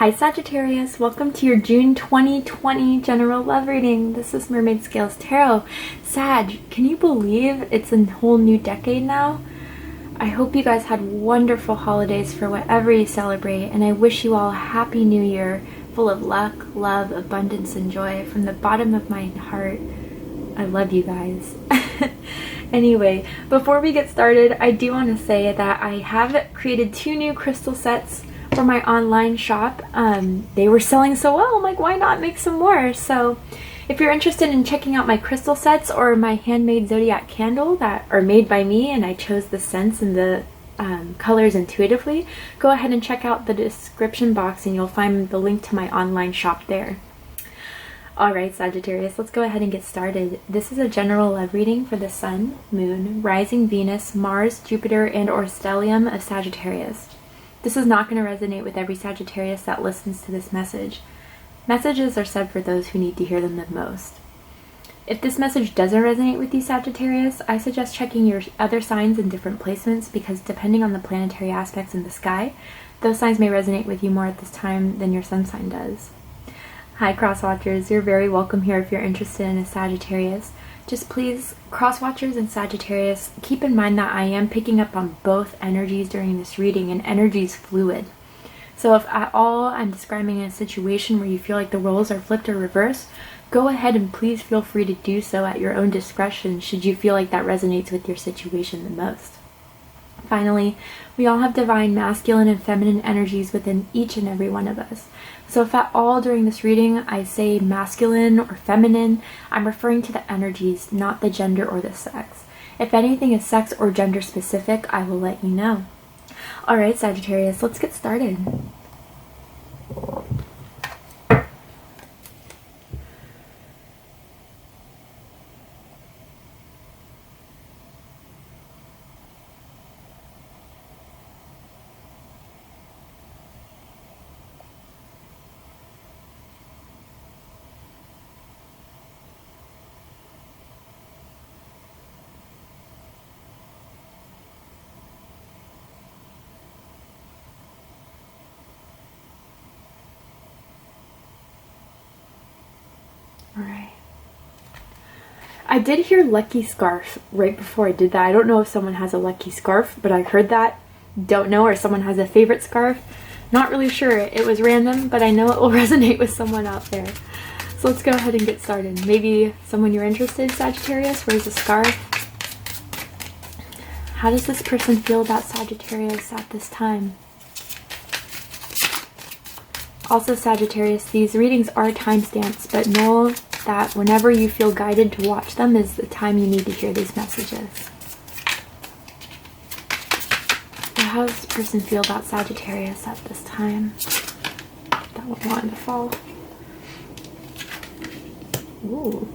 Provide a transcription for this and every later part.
Hi Sagittarius, welcome to your June 2020 general love reading. This is Mermaid Scales Tarot. Sag, can you believe it's a whole new decade now? I hope you guys had wonderful holidays for whatever you celebrate, and I wish you all a happy new year full of luck, love, abundance, and joy from the bottom of my heart. I love you guys. Anyway, before we get started, I do want to say that I have created 2 new crystal sets for my online shop. They were selling so well, I'm like, why not make some more? So if you're interested in checking out my crystal sets or my handmade zodiac candle that are made by me and I chose the scents and the colors intuitively, go ahead and check out the description box and you'll find the link to my online shop there. Alright Sagittarius, let's go ahead and get started. This is a general love reading for the Sun, Moon, Rising Venus, Mars, Jupiter, and or stellium of Sagittarius. This is not going to resonate with every Sagittarius that listens to this message. Messages are said for those who need to hear them the most. If this message doesn't resonate with you Sagittarius, I suggest checking your other signs in different placements because depending on the planetary aspects in the sky, those signs may resonate with you more at this time than your sun sign does. Hi Crosswatchers, you're very welcome here if you're interested in a Sagittarius. Just please, Crosswatchers and Sagittarius, keep in mind that I am picking up on both energies during this reading, and energy is fluid. So if at all I'm describing a situation where you feel like the roles are flipped or reversed, go ahead and please feel free to do so at your own discretion should you feel like that resonates with your situation the most. Finally, we all have divine masculine and feminine energies within each and every one of us. So if at all during this reading I say masculine or feminine, I'm referring to the energies, not the gender or the sex. If anything is sex or gender specific, I will let you know. Alright Sagittarius, let's get started. Alright. I did hear lucky scarf right before I did that. I don't know if someone has a lucky scarf, but I heard that. Don't know, or someone has a favorite scarf. Not really sure. It was random, but I know it will resonate with someone out there. So let's go ahead and get started. Maybe someone you're interested, Sagittarius, wears a scarf. How does this person feel about Sagittarius at this time? Also Sagittarius, these readings are timestamps, but know that whenever you feel guided to watch them is the time you need to hear these messages. So how does this person feel about Sagittarius at this time? That one wanted to fall. Ooh.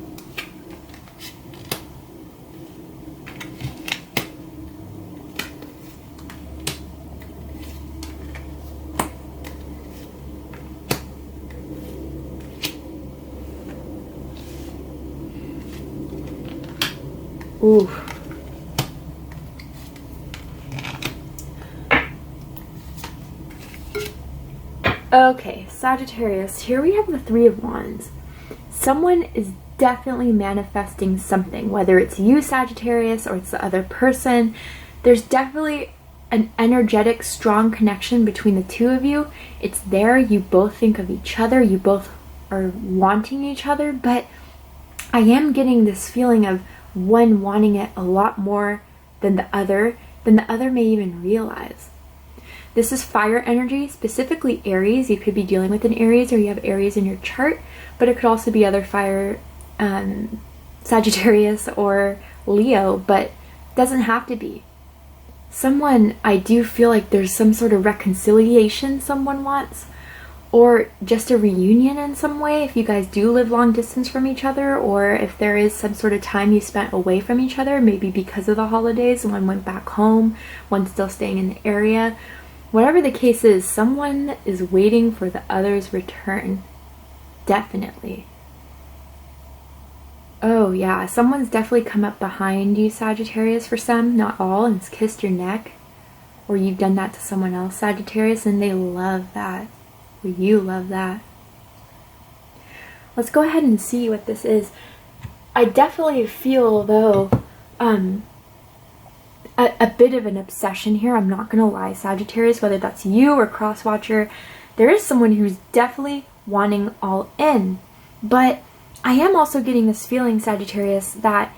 Ooh. Okay, Sagittarius, here we have the 3 of Wands. Someone is definitely manifesting something, whether it's you, Sagittarius, or it's the other person. There's definitely an energetic, strong connection between the 2 of you. It's there, you both think of each other, you both are wanting each other, but I am getting this feeling of one wanting it a lot more than the other may even realize. This is fire energy, specifically Aries. You could be dealing with an Aries or you have Aries in your chart, but it could also be other fire, Sagittarius or Leo, but doesn't have to be. Someone, I do feel like there's some sort of reconciliation someone wants, or just a reunion in some way if you guys do live long distance from each other, or if there is some sort of time you spent away from each other, maybe because of the holidays, one went back home, one's still staying in the area. Whatever the case is, someone is waiting for the other's return. Definitely. Oh yeah, someone's definitely come up behind you, Sagittarius, for some, not all, and kissed your neck. Or you've done that to someone else, Sagittarius, and they love that. Well, you love that. Let's go ahead and see what this is. I definitely feel, though, a bit of an obsession here. I'm not gonna lie, Sagittarius, whether that's you or cross-watcher, there is someone who's definitely wanting all in. But I am also getting this feeling, Sagittarius, that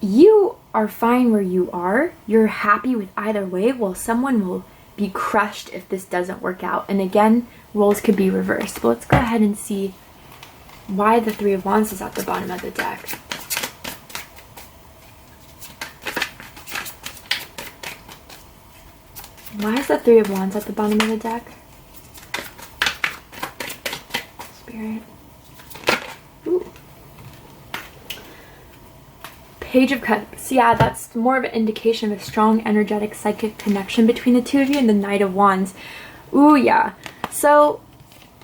you are fine where you are. You're happy with either way, while someone will be crushed if this doesn't work out. And again, roles could be reversed. But let's go ahead and see why the Three of Wands is at the bottom of the deck. Why is the Three of Wands at the bottom of the deck? Spirit. Ooh. Page of Cups. Yeah, that's more of an indication of a strong, energetic, psychic connection between the two of you, and the Knight of Wands. Ooh, yeah. So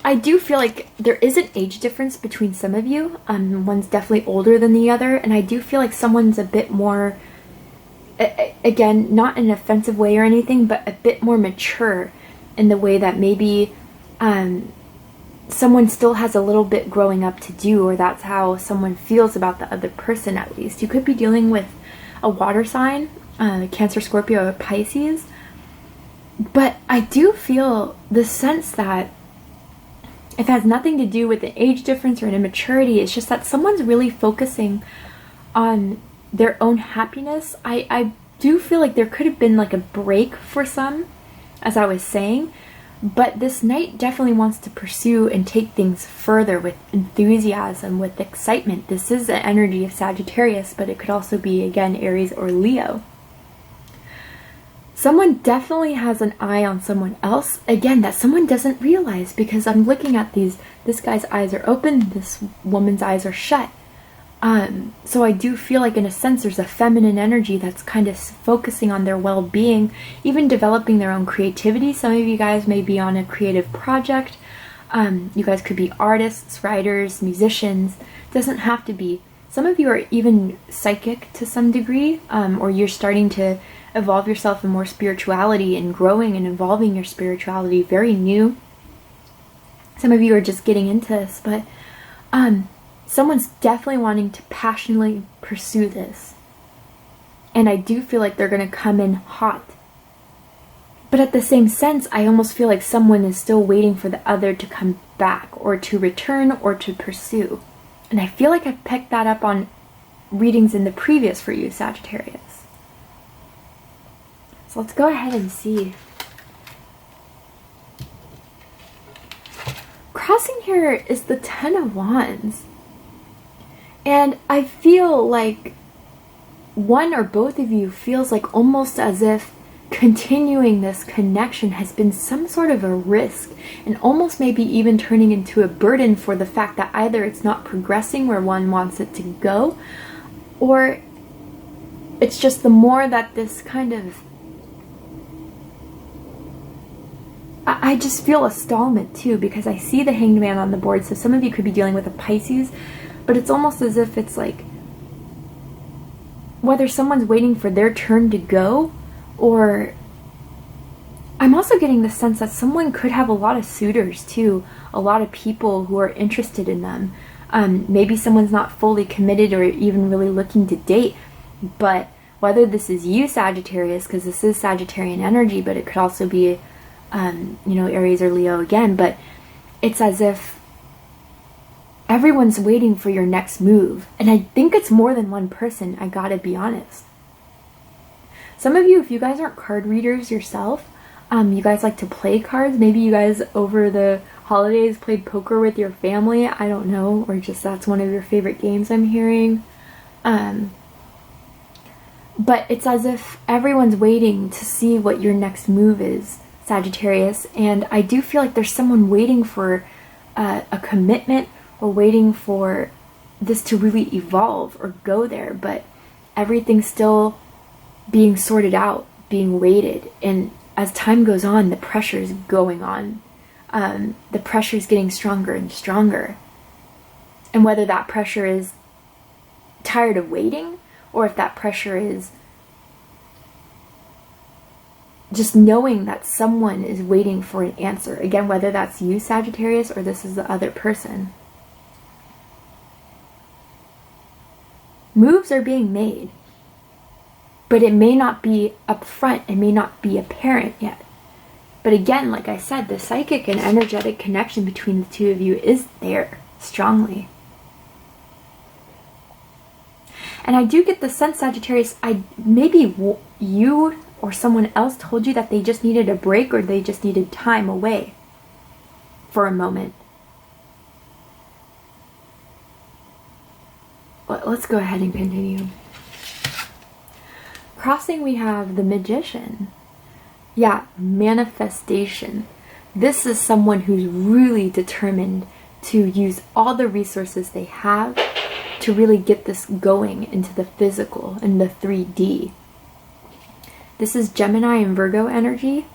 I do feel like there is an age difference between some of you. One's definitely older than the other, and I do feel like someone's a bit more, again, not in an offensive way or anything, but a bit more mature in the way that maybe someone still has a little bit growing up to do, or that's how someone feels about the other person at least. You could be dealing with a water sign, Cancer, Scorpio, or Pisces, but I do feel the sense that it has nothing to do with the age difference or an immaturity. It's just that someone's really focusing on their own happiness. I do feel like there could have been like a break for some, as I was saying, but this Knight definitely wants to pursue and take things further with enthusiasm, with excitement. This is the energy of Sagittarius, but it could also be, again, Aries or Leo. Someone definitely has an eye on someone else, again, that someone doesn't realize, because I'm looking at these, this guy's eyes are open, this woman's eyes are shut. So I do feel like, in a sense, there's a feminine energy that's kind of focusing on their well-being, even developing their own creativity. Some of you guys may be on a creative project. You guys could be artists, writers, musicians. It doesn't have to be. Some of you are even psychic to some degree, or you're starting to evolve yourself in more spirituality and growing and evolving your spirituality. Very new. Some of you are just getting into this, but someone's definitely wanting to passionately pursue this. And I do feel like they're going to come in hot. But at the same sense, I almost feel like someone is still waiting for the other to come back, or to return, or to pursue. And I feel like I picked that up on readings in the previous for you, Sagittarius. So let's go ahead and see. Crossing here is the Ten of Wands. And I feel like one or both of you feels like almost as if continuing this connection has been some sort of a risk, and almost maybe even turning into a burden for the fact that either it's not progressing where one wants it to go, or it's just the more that this kind of, I just feel a stallment too, because I see the Hanged Man on the board. So some of you could be dealing with a Pisces, but it's almost as if it's like whether someone's waiting for their turn to go, or I'm also getting the sense that someone could have a lot of suitors too, a lot of people who are interested in them. Maybe someone's not fully committed or even really looking to date, but whether this is you, Sagittarius, because this is Sagittarian energy, but it could also be Aries or Leo again, but it's as if everyone's waiting for your next move. And I think it's more than one person, I gotta be honest. Some of you, if you guys aren't card readers yourself, you guys like to play cards. Maybe you guys over the holidays played poker with your family, I don't know, or just that's one of your favorite games I'm hearing. But it's as if everyone's waiting to see what your next move is, Sagittarius, and I do feel like there's someone waiting for a commitment, or waiting for this to really evolve or go there, but everything's still being sorted out, being weighted, and as time goes on, the pressure's going on. The pressure's getting stronger and stronger. And whether that pressure is tired of waiting, or if that pressure is just knowing that someone is waiting for an answer. Again, whether that's you, Sagittarius, or this is the other person. Moves are being made, but it may not be upfront, it may not be apparent yet. But again, like I said, the psychic and energetic connection between the two of you is there strongly. And I do get the sense, Sagittarius, maybe you or someone else told you that they just needed a break, or they just needed time away for a moment. Let's go ahead and continue. Crossing, we have the Magician. Yeah, manifestation. This is someone who's really determined to use all the resources they have to really get this going into the physical, in the 3D. This is Gemini and Virgo energy,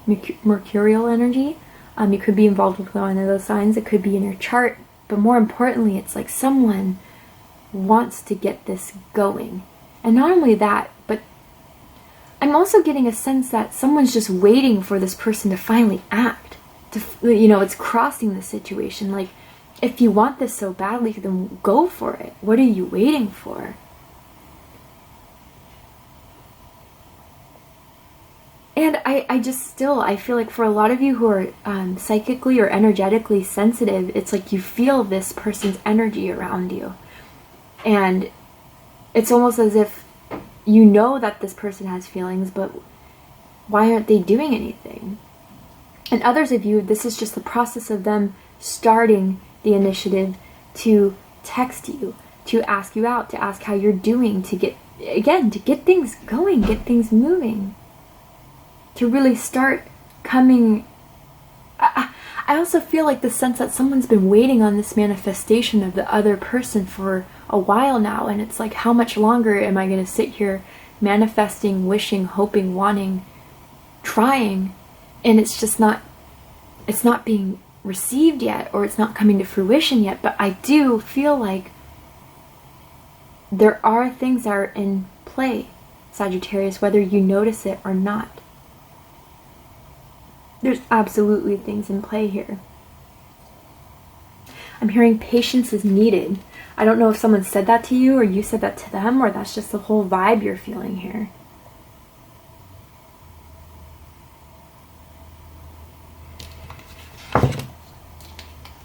Mercurial energy. You could be involved with one of those signs. It could be in your chart. But more importantly, it's like someone wants to get this going. And not only that, but I'm also getting a sense that someone's just waiting for this person to finally act. It's crossing the situation. Like, if you want this so badly, then go for it. What are you waiting for? And I feel like for a lot of you who are psychically or energetically sensitive, it's like you feel this person's energy around you. And it's almost as if you know that this person has feelings, but why aren't they doing anything? And others of you, this is just the process of them starting the initiative to text you, to ask you out, to ask how you're doing, to get things going, get things moving, to really start coming. I also feel like the sense that someone's been waiting on this manifestation of the other person for a while now, and it's like, how much longer am I going to sit here manifesting, wishing, hoping, wanting, trying, and it's not being received yet, or it's not coming to fruition yet. But I do feel like there are things that are in play, Sagittarius, whether you notice it or not. There's absolutely things in play here. I'm hearing patience is needed. I don't know if someone said that to you, or you said that to them, or that's just the whole vibe you're feeling here.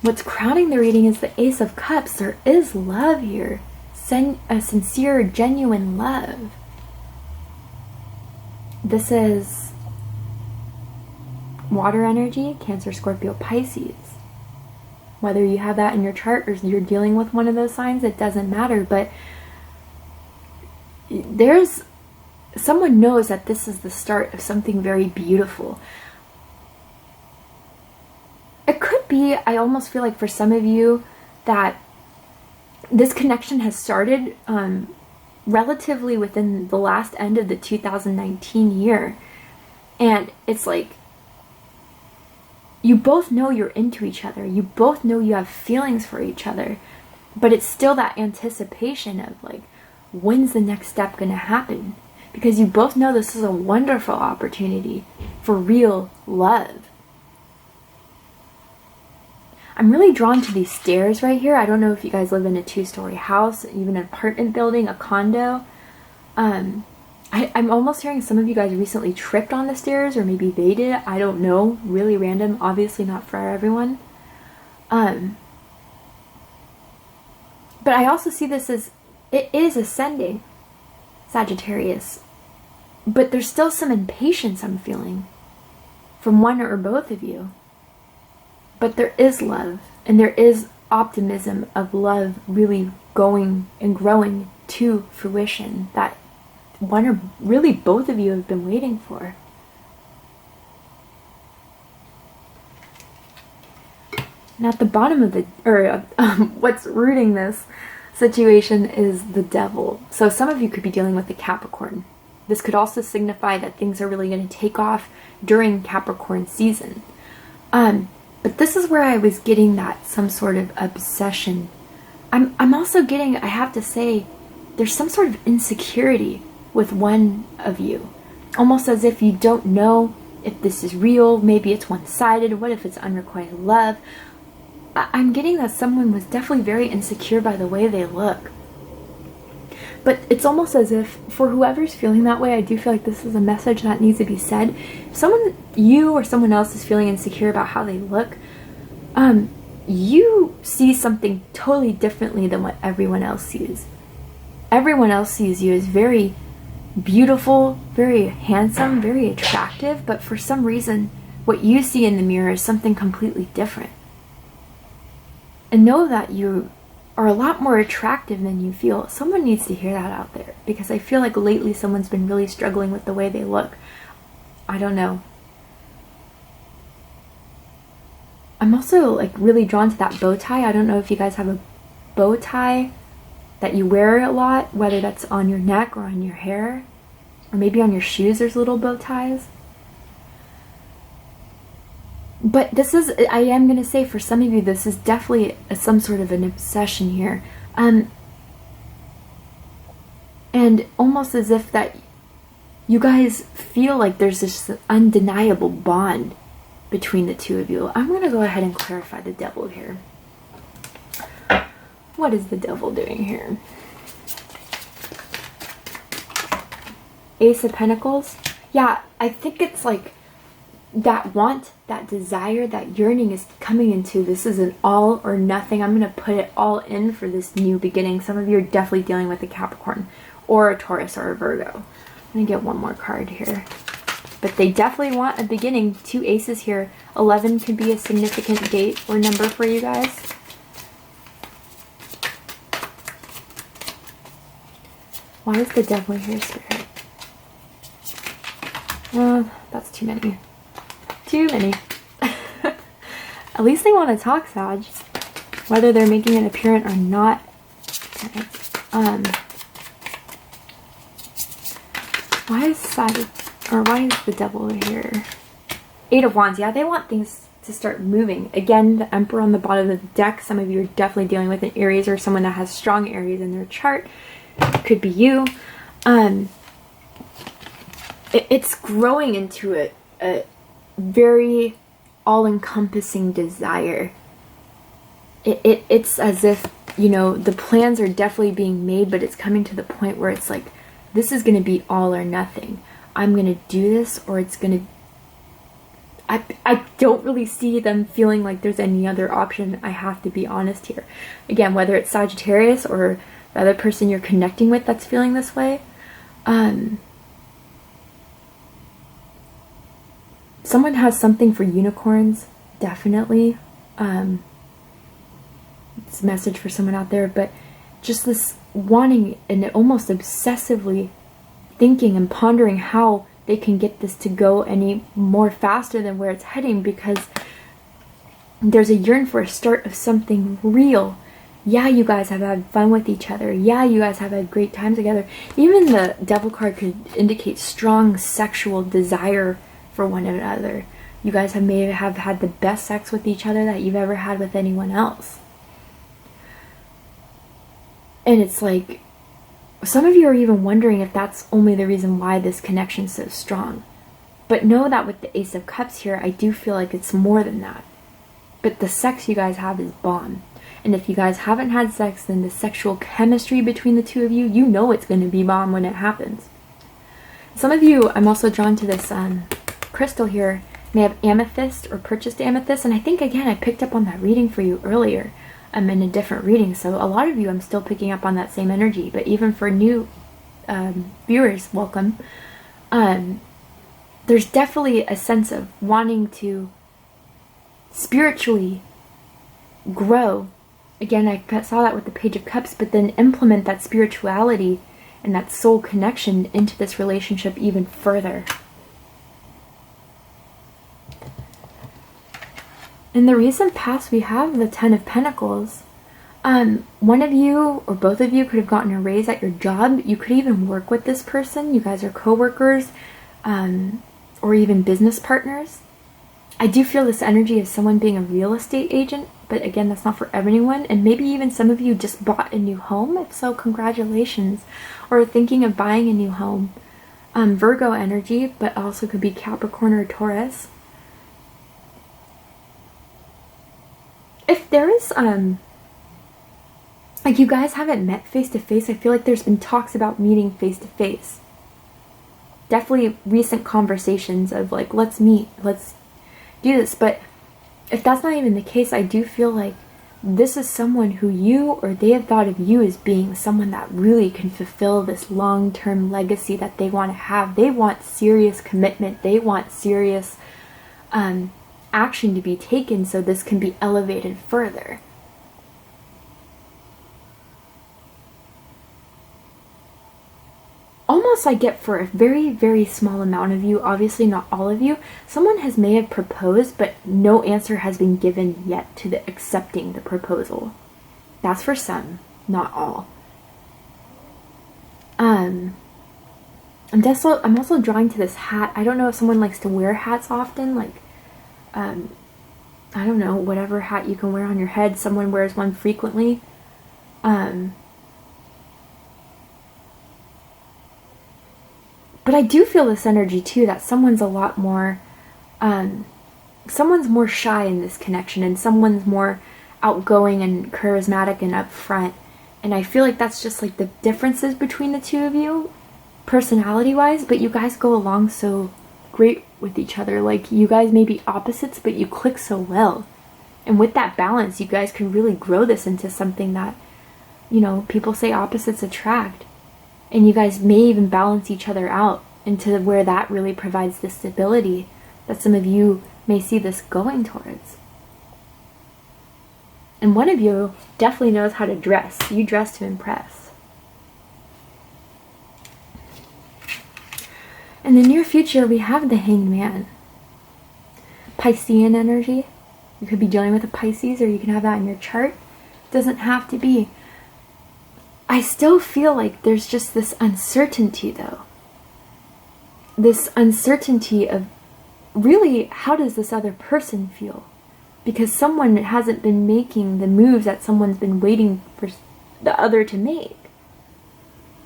What's crowning the reading is the Ace of Cups. There is love here. A sincere, genuine love. This is water energy, Cancer, Scorpio, Pisces. Whether you have that in your chart or you're dealing with one of those signs, it doesn't matter. But someone knows that this is the start of something very beautiful. It could be, I almost feel like for some of you, that this connection has started relatively within the last end of the 2019 year. And it's like, you both know you're into each other. You both know you have feelings for each other. But it's still that anticipation of like, when's the next step going to happen? Because you both know this is a wonderful opportunity for real love. I'm really drawn to these stairs right here. I don't know if you guys live in a 2-story house, even an apartment building, a condo. I'm almost hearing some of you guys recently tripped on the stairs, or maybe they did. I don't know. Really random. Obviously not for everyone. But I also see this as, it is ascending, Sagittarius. But there's still some impatience I'm feeling from one or both of you. But there is love, and there is optimism of love really going and growing to fruition that one or really both of you have been waiting for. And at the bottom of what's rooting this situation is the Devil. So some of you could be dealing with the Capricorn. This could also signify that things are really going to take off during Capricorn season. But this is where I was getting that some sort of obsession. I'm also getting, I have to say, there's some sort of insecurity with one of you. Almost as if you don't know if this is real. Maybe it's one-sided. What if it's unrequited love? I'm getting that someone was definitely very insecure by the way they look. But it's almost as if, for whoever's feeling that way, I do feel like this is a message that needs to be said. If someone, you or someone else, is feeling insecure about how they look, you see something totally differently than what everyone else sees. Everyone else sees you as very beautiful, very handsome, very attractive, but for some reason, what you see in the mirror is something completely different. And know that you are a lot more attractive than you feel. Someone needs to hear that out there, because I feel like lately someone's been really struggling with the way they look. I don't know. I'm also like really drawn to that bow tie. I don't know if you guys have a bow tie that you wear a lot, whether that's on your neck or on your hair, or maybe on your shoes there's little bow ties. But this is, I am going to say, for some of you, this is definitely some sort of an obsession here. And almost as if that you guys feel like there's this undeniable bond between the two of you. I'm going to go ahead and clarify the devil here. What is the devil doing here? Ace of Pentacles. Yeah, I think it's like that want, that desire, that yearning is coming into, this is an all or nothing. I'm going to put it all in for this new beginning. Some of you are definitely dealing with a Capricorn or a Taurus or a Virgo. I'm going to get one more card here. But they definitely want a beginning. 2 aces here. 11 could be a significant date or number for you guys. Why is the devil here, Spirit? Well, that's too many. Too many. At least they want to talk, Sag. Whether they're making it apparent or not. Okay. Why is Sag, or why is the devil over here? 8 of Wands. Yeah, they want things to start moving. Again, the Emperor on the bottom of the deck. Some of you are definitely dealing with an Aries or someone that has strong Aries in their chart. Could be you. It's growing into a very all-encompassing desire. It's as if, you know, the plans are definitely being made, but it's coming to the point where it's like, this is going to be all or nothing. I'm going to do this, or it's going to... I don't really see them feeling like there's any other option. I have to be honest here. Again, whether it's Sagittarius or the other person you're connecting with that's feeling this way, someone has something for unicorns, definitely. It's a message for someone out there, but just this wanting and almost obsessively thinking and pondering how they can get this to go any more faster than where it's heading, because there's a yearn for a start of something real. Yeah, you guys have had fun with each other. Yeah, you guys have had great time together. Even the devil card could indicate strong sexual desire for one another. You guys may have had the best sex with each other that you've ever had with anyone else. And it's like, some of you are even wondering if that's only the reason why this connection's so strong. But know that with the Ace of Cups here, I do feel like it's more than that. But the sex you guys have is bomb. And if you guys haven't had sex, then the sexual chemistry between the two of you, you know it's going to be bomb when it happens. Some of you, I'm also drawn to this crystal here, may have amethyst or purchased amethyst. And I think, again, I picked up on that reading for you earlier. I'm in a different reading, so a lot of you I'm still picking up on that same energy. But even for new viewers, welcome. There's definitely a sense of wanting to spiritually grow. Again, I saw that with the Page of Cups, but then implement that spirituality and that soul connection into this relationship even further. In the recent past, we have the 10 of Pentacles. One of you or both of you could have gotten a raise at your job. You could even work with this person. You guys are co-workers, or even business partners. I do feel this energy of someone being a real estate agent, but again, that's not for everyone. And maybe even some of you just bought a new home. If so, congratulations. Or thinking of buying a new home. Virgo energy, but also could be Capricorn or Taurus. If there is, like, you guys haven't met face to face, I feel like there's been talks about meeting face to face. Definitely recent conversations of like, let's meet, let's do this. But if that's not even the case, I do feel like this is someone who you or they have thought of you as being someone that really can fulfill this long-term legacy that they want to have. They want serious commitment. They want serious action to be taken so this can be elevated further. Almost I get for a very, very small amount of you, obviously not all of you, someone may have proposed, but no answer has been given yet to the accepting the proposal. That's for some, not all. I'm also drawing to this hat. I don't know if someone likes to wear hats often, like, I don't know, whatever hat you can wear on your head. Someone wears one frequently. But I do feel this energy too, that someone's a lot more, someone's more shy in this connection, and someone's more outgoing and charismatic and upfront. And I feel like that's just like the differences between the two of you, personality-wise, but you guys go along so great with each other. Like, you guys may be opposites, but you click so well. And with that balance, you guys can really grow this into something that, you know, people say opposites attract. And you guys may even balance each other out into where that really provides the stability that some of you may see this going towards. And one of you definitely knows how to dress. You dress to impress. In the near future, we have the Hanged Man. Piscean energy. You could be dealing with a Pisces, or you can have that in your chart. It doesn't have to be. I still feel like there's just this uncertainty, though. This uncertainty of, really, how does this other person feel? Because someone hasn't been making the moves that someone's been waiting for the other to make.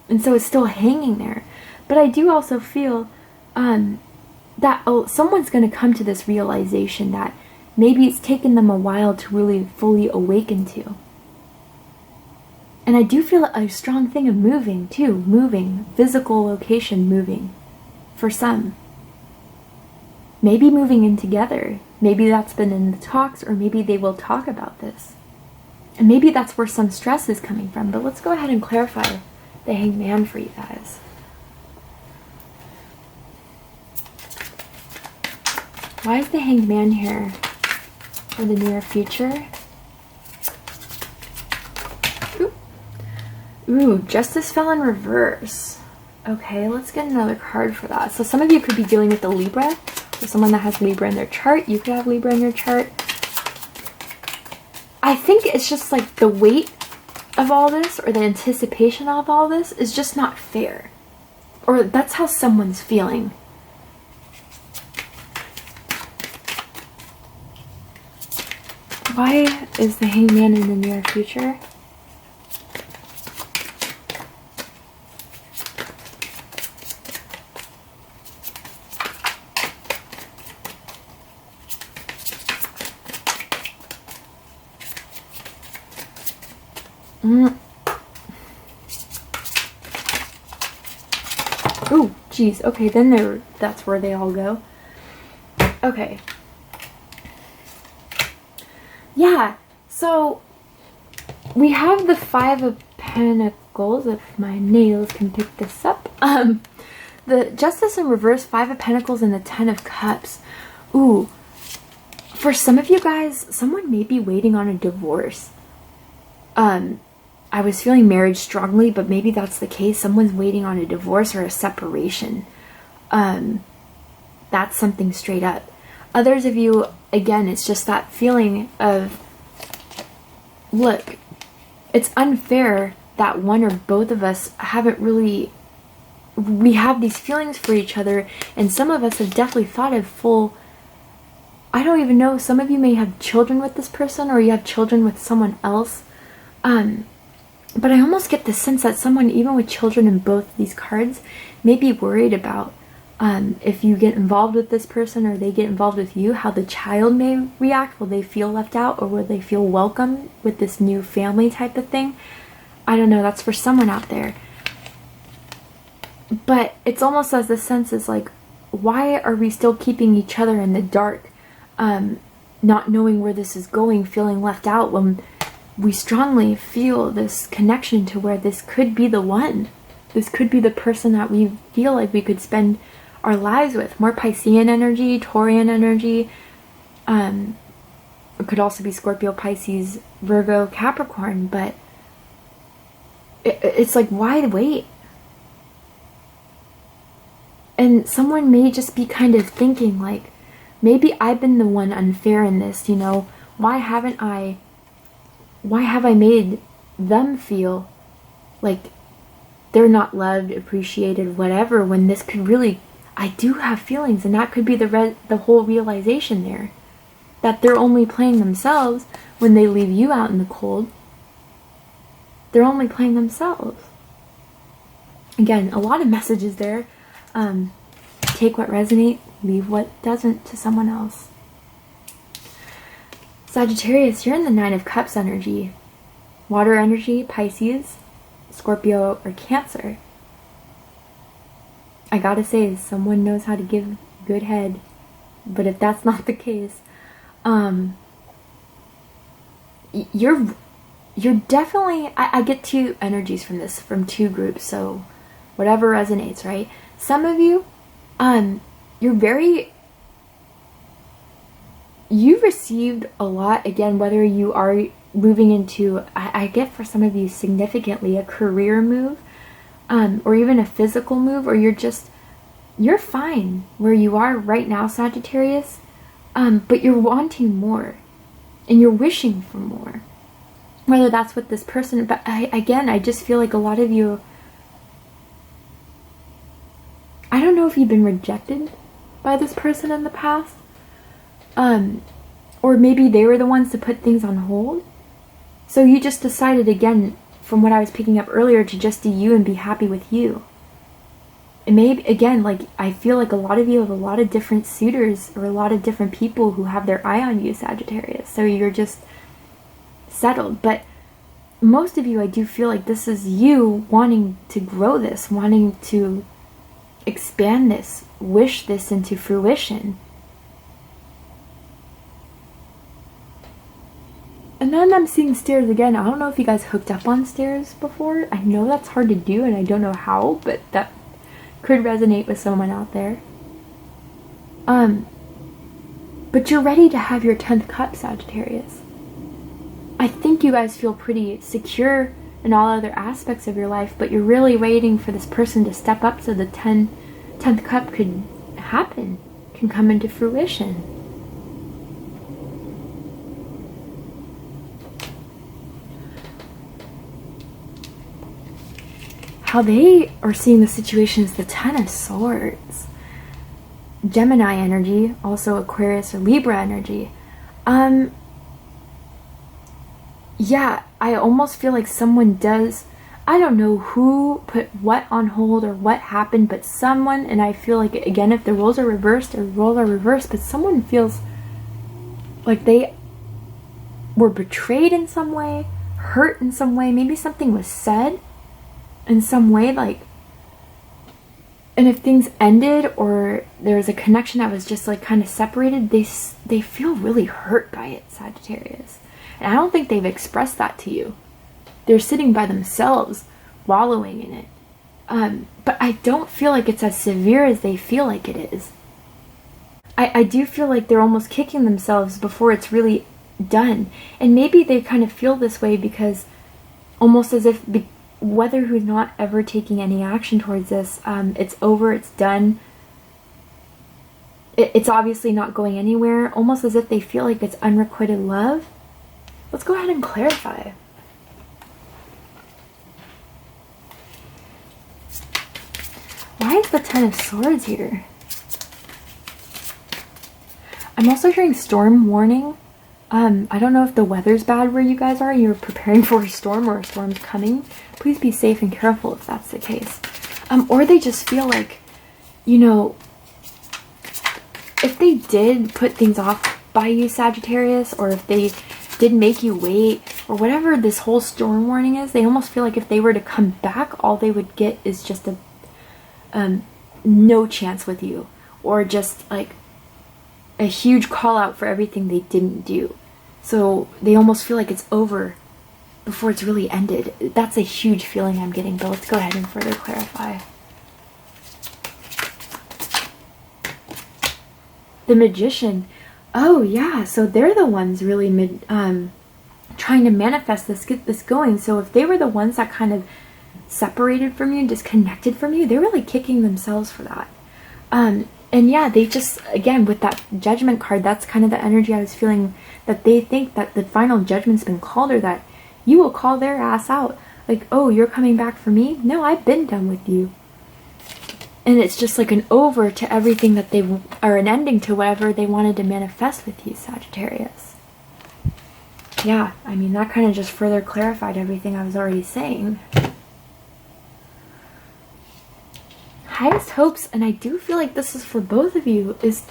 And so it's still hanging there. But I do also feel that someone's going to come to this realization that maybe it's taken them a while to really fully awaken to. And I do feel a strong thing of moving, too. Moving. Physical location moving. For some. Maybe moving in together. Maybe that's been in the talks, or maybe they will talk about this. And maybe that's where some stress is coming from. But let's go ahead and clarify the Hanged Man for you guys. Why is the Hanged Man here for the near future? Ooh, Justice fell in reverse. Okay, let's get another card for that. So some of you could be dealing with the Libra. So someone that has Libra in their chart. You could have Libra in your chart. I think it's just like the weight of all this, or the anticipation of all this, is just not fair. Or that's how someone's feeling. Why is the Hanged Man in the near future? Ooh, geez. Okay, then that's where they all go. Okay. Yeah, so we have the Five of Pentacles, if my nails can pick this up. The Justice in reverse, Five of Pentacles, and the Ten of Cups. Ooh, for some of you guys, someone may be waiting on a divorce. I was feeling marriage strongly, but maybe that's the case. Someone's waiting on a divorce or a separation. That's something straight up. Others of you, again, it's just that feeling of, look, it's unfair that one or both of us haven't really, we have these feelings for each other, and some of us have definitely thought of full, I don't even know, some of you may have children with this person, or you have children with someone else. But I almost get the sense that someone, even with children in both these cards, may be worried about if you get involved with this person or they get involved with you, how the child may react. Will they feel left out, or will they feel welcome with this new family type of thing? I don't know. That's for someone out there. But it's almost as the sense is like, why are we still keeping each other in the dark? Not knowing where this is going, feeling left out, when we strongly feel this connection to where this could be the one. This could be the person that we feel like we could spend our lives with. More Piscean energy, Taurian energy. It could also be Scorpio, Pisces, Virgo, Capricorn. But it's like, why wait? And someone may just be kind of thinking like, maybe I've been the one unfair in this, you know? Why have I made them feel like they're not loved, appreciated, whatever, when this could really, I do have feelings, and that could be the whole realization there. That they're only playing themselves when they leave you out in the cold. They're only playing themselves. Again, a lot of messages there. Take what resonates, leave what doesn't to someone else. Sagittarius, you're in the Nine of Cups energy. Water energy, Pisces, Scorpio, or Cancer. I gotta say, someone knows how to give good head. But if that's not the case, you're definitely, I get two energies from this, from two groups, so whatever resonates, right? Some of you, you've received a lot, again, whether you are moving into, I get for some of you significantly a career move, or even a physical move, or you're fine where you are right now, Sagittarius, but you're wanting more, and you're wishing for more, whether that's with this person. But I just feel like a lot of you, I don't know if you've been rejected by this person in the past, or maybe they were the ones to put things on hold. So you just decided, again, from what I was picking up earlier, to just do you and be happy with you. And maybe, again, like, I feel like a lot of you have a lot of different suitors, or a lot of different people who have their eye on you, Sagittarius. So you're just settled. But most of you, I do feel like this is you wanting to grow this, wanting to expand this, wish this into fruition. And then I'm seeing stairs again. I don't know if you guys hooked up on stairs before. I know that's hard to do, and I don't know how, but that could resonate with someone out there. But you're ready to have your 10th cup, Sagittarius. I think you guys feel pretty secure in all other aspects of your life, but you're really waiting for this person to step up so the 10th cup could happen, can come into fruition. How they are seeing the situation is the 10 of Swords. Gemini energy, also Aquarius or Libra energy. Yeah, I almost feel like someone does, I don't know who put what on hold or what happened, but someone, and I feel like, again, if the roles are reversed, but someone feels like they were betrayed in some way, hurt in some way, maybe something was said in some way, like, and if things ended or there was a connection that was just like kind of separated, they feel really hurt by it, Sagittarius. And I don't think they've expressed that to you. They're sitting by themselves, wallowing in it. But I don't feel like it's as severe as they feel like it is. I do feel like they're almost kicking themselves before it's really done. And maybe they kind of feel this way because almost as if, whether who's not ever taking any action towards this, it's over, it's done. It's obviously not going anywhere, almost as if they feel like it's unrequited love. Let's go ahead and clarify. Why is the 10 of Swords here? I'm also hearing storm warning. I don't know if the weather's bad where you guys are, you're preparing for a storm or a storm's coming. Please be safe and careful if that's the case. Or they just feel like, you know, if they did put things off by you, Sagittarius, or if they did make you wait, or whatever this whole storm warning is, they almost feel like if they were to come back, all they would get is just a no chance with you, or just like a huge call out for everything they didn't do. So they almost feel like it's over before it's really ended. That's a huge feeling I'm getting, but let's go ahead and further clarify. The Magician. Oh yeah, so they're the ones really trying to manifest this, get this going. So if they were the ones that kind of separated from you, disconnected from you, they're really kicking themselves for that. And yeah, they just, again, with that Judgment card, that's kind of the energy I was feeling, that they think that the final judgment's been called, or that you will call their ass out. Like, oh, you're coming back for me? No, I've been done with you. And it's just like an over to everything that they, or an ending to whatever they wanted to manifest with you, Sagittarius. Yeah, I mean, that kind of just further clarified everything I was already saying. Highest hopes, and I do feel like this is for both of you, is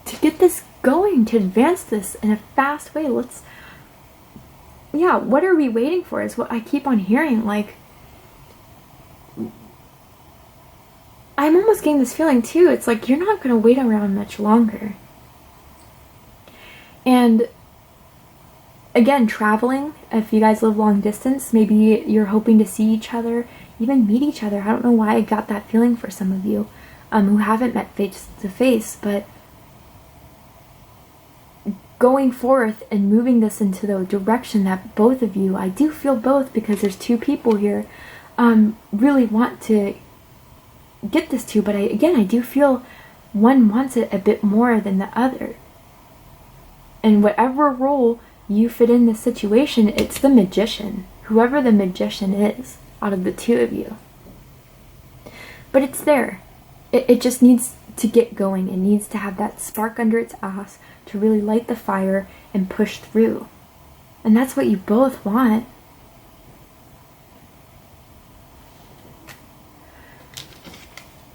to get this going, to advance this in a fast way. Let's, yeah, what are we waiting for is what I keep on hearing. Like, I'm almost getting this feeling too. It's like you're not going to wait around much longer. And again, traveling, if you guys live long distance, maybe you're hoping to see each other, even meet each other. I don't know why I got that feeling for some of you who haven't met face to face, but going forth and moving this into the direction that both of you, I do feel both, because there's two people here, really want to get this to, but I do feel one wants it a bit more than the other. And whatever role you fit in this situation, it's the Magician, whoever the Magician is out of the two of you. But it's there. It just needs to get going. It needs to have that spark under its ass to really light the fire and push through. And that's what you both want.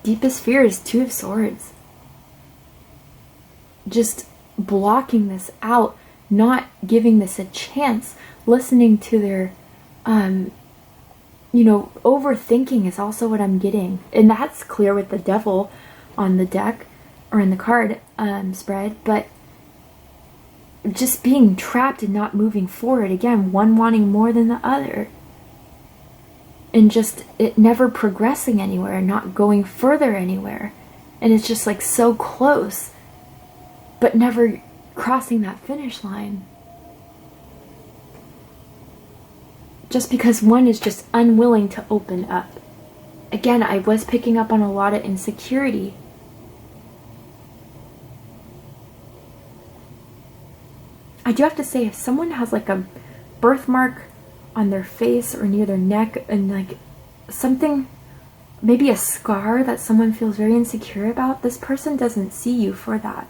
Deepest fear is Two of Swords. Just blocking this out, not giving this a chance, listening to their, you know, overthinking is also what I'm getting. And that's clear with the Devil on the deck, or in the card spread, but just being trapped and not moving forward. Again, one wanting more than the other. And just it never progressing anywhere, not going further anywhere. And it's just like so close, but never crossing that finish line. Just because one is just unwilling to open up. Again, I was picking up on a lot of insecurity. I do have to say, if someone has like a birthmark on their face or near their neck, and like something, maybe a scar that someone feels very insecure about, this person doesn't see you for that.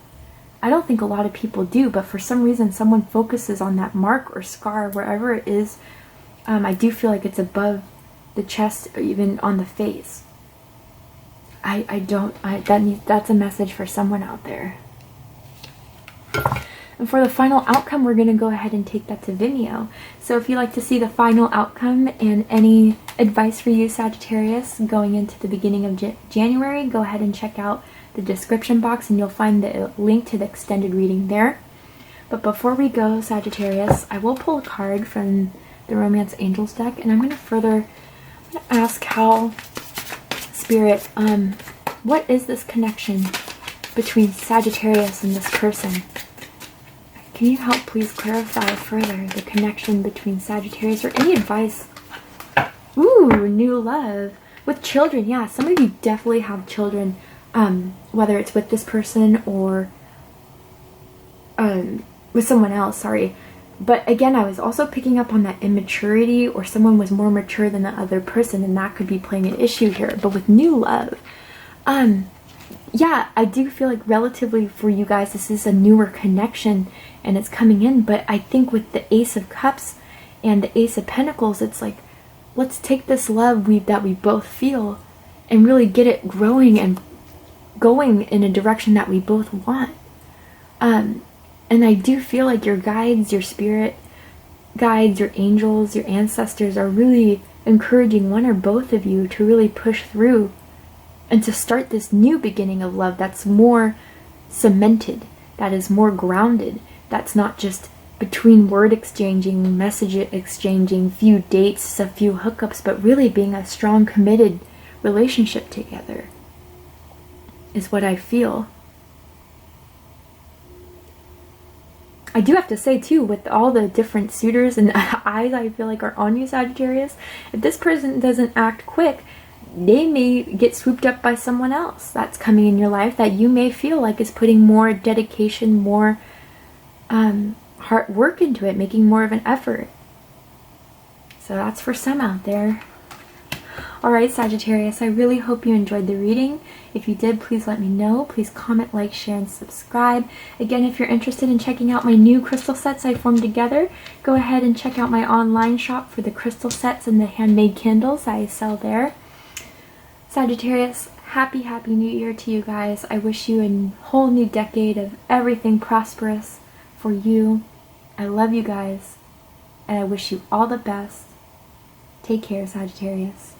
I don't think a lot of people do, but for some reason someone focuses on that mark or scar, wherever it is. I do feel like it's above the chest or even on the face. That's a message for someone out there. And for the final outcome, we're going to go ahead and take that to Vimeo. So if you'd like to see the final outcome and any advice for you, Sagittarius, going into the beginning of January, go ahead and check out the description box and you'll find the link to the extended reading there. But before we go, Sagittarius, I will pull a card from the Romance Angels deck, and I'm going to ask how, Spirit, what is this connection between Sagittarius and this person? Can you help please clarify further the connection between Sagittarius, or any advice? Ooh, new love. With children, yeah, some of you definitely have children, whether it's with this person or with someone else, sorry. But again, I was also picking up on that immaturity, or someone was more mature than the other person, and that could be playing an issue here. But with new love, yeah, I do feel like relatively for you guys, this is a newer connection and it's coming in. But I think with the Ace of Cups and the Ace of Pentacles, it's like, let's take this love that we both feel and really get it growing and going in a direction that we both want. And I do feel like your guides, your spirit guides, your angels, your ancestors are really encouraging one or both of you to really push through and to start this new beginning of love that's more cemented, that is more grounded, that's not just between word exchanging, message exchanging, few dates, a few hookups, but really being a strong, committed relationship together is what I feel. I do have to say too, with all the different suitors and eyes I feel like are on you, Sagittarius, if this person doesn't act quick, they may get swooped up by someone else that's coming in your life that you may feel like is putting more dedication, more hard work into it, making more of an effort. So that's for some out there. Alright, Sagittarius, I really hope you enjoyed the reading. If you did, please let me know. Please comment, like, share, and subscribe. Again, if you're interested in checking out my new crystal sets I formed together, go ahead and check out my online shop for the crystal sets and the handmade candles I sell there. Sagittarius, happy new year to you guys. I wish you a whole new decade of everything prosperous for you. I love you guys, and I wish you all the best. Take care, Sagittarius.